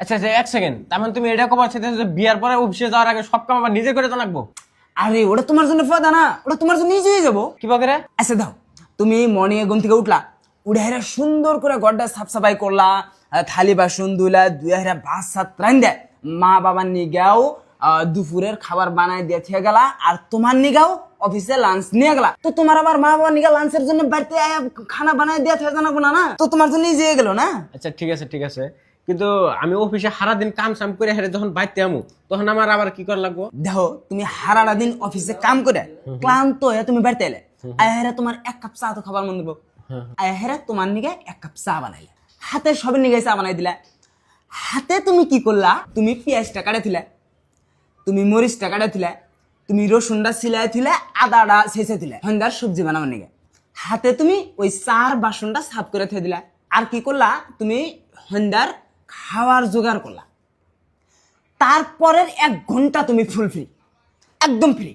আচ্ছা আচ্ছা, এক সেকেন্ড, তার মানে তুমি এটা কবার চাইতেছো যে বিয়ার পরে অফিসে যাওয়ার আগে সব কাম আবার নিজে করে তো লাগবো? আরে ওটা তোমার জন্য ফায়দা না, ওটা তোমার জন্য ইজি হয়ে যাবো। কি বলে রে? আচ্ছা দাও, তুমি মর্নিং এ ঘুম থেকে উঠলা, উঠে হেরা সুন্দর করে ঘরটা সাফ সাফাই করলা, থালি বাসন ধুলা, দুই হেরা ভাত সাত রান্ধে মা বাবার নিগাও দুপুরের খাবার বানাই দিয়ে থেকে গেলা, আর তোমার নিগাও অফিসে লাঞ্চ নিয়ে গেলা। তো তোমার আবার মা বাবা নিগা লাঞ্চের জন্য বাড়িতে খানা বানাই দিয়ে থেকে জানাবো না, তো তোমার জন্য ইজি হয়ে গেল না? আচ্ছা ঠিক আছে ঠিক আছে, কিন্তু আমি অফিসে সারাদিন কাম সাম করে হেরে যখন বাইতে আমু তখন আমার আবার কি করা লাগবো? দেখো তুমি সারাটা দিন অফিসে কাম করে ক্লান্ত হয়ে তুমি বাড়িতে এলে, আয়া তোমার এক কাপ চা তো খাবার মন দেবো, আয়া তোমার নিগে এক কাপ চা বানাইলে, হাতে সবের নিগে চা বানাই দিলা। হাতে তুমি কি করলা, তুমি পেঁয়াজটা কাটে দিলে, তুমি মরিচটা কাটে দিলে, তুমি রসুনটা সিলাই দিলে, আদাটা ছেঁচে দিলে, সন্ধ্যার সবজি বানাবার নিগে। হাতে তুমি ওই চার বাসনটা সাফ করে থে দিলা। আর কি করলা, তুমি সন্ধ্যার খাওয়ার জোগাড় করলা। তারপরের 1 ঘন্টা তুমি ফুল ফ্রি, একদম ফ্রি।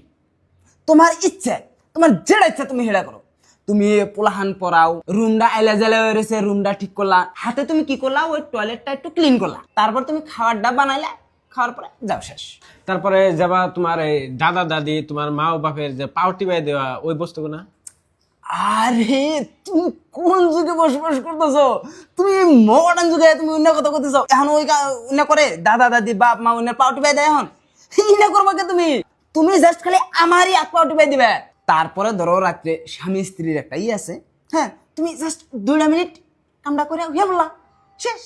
তোমার ইচ্ছে, তোমার যেটা ইচ্ছা তুমি হেরা করো। তুমি পোলাহান পরাও, রুমটা এলে জেলে রয়েছে, রুমটা ঠিক করলা। হাতে তুমি কি করলা, ওই টয়লেটটা একটু ক্লিন করলা। তারপর তুমি খাবারটা বানাইলা, খাওয়ার পরে যাও শেষ। তারপরে যাবা তোমার এই দাদা দাদি, তোমার মা ও বাপের যে পাউটি বাই দেওয়া ওই বস্তুগুলো। আরে তুমি কোন যুগে বসবাস করতেছো? তুমি মডার্ন যুগে তুমি অন্য কথা করতেছো। এখন ওই অন্য করে দাদা দাদি বাপ মা অন্য পাউটি পাই দেয়, এখন ইনা করবা কে তুমি? তুমি জাস্ট খালি আমারই এক পাউটি পাই দিবে। তারপরে ধরো রাত্রে স্বামী স্ত্রীর একটা আছে, হ্যাঁ, তুমি জাস্ট 2 মিনিট কামটা করে হইয়া বললা, শেষ।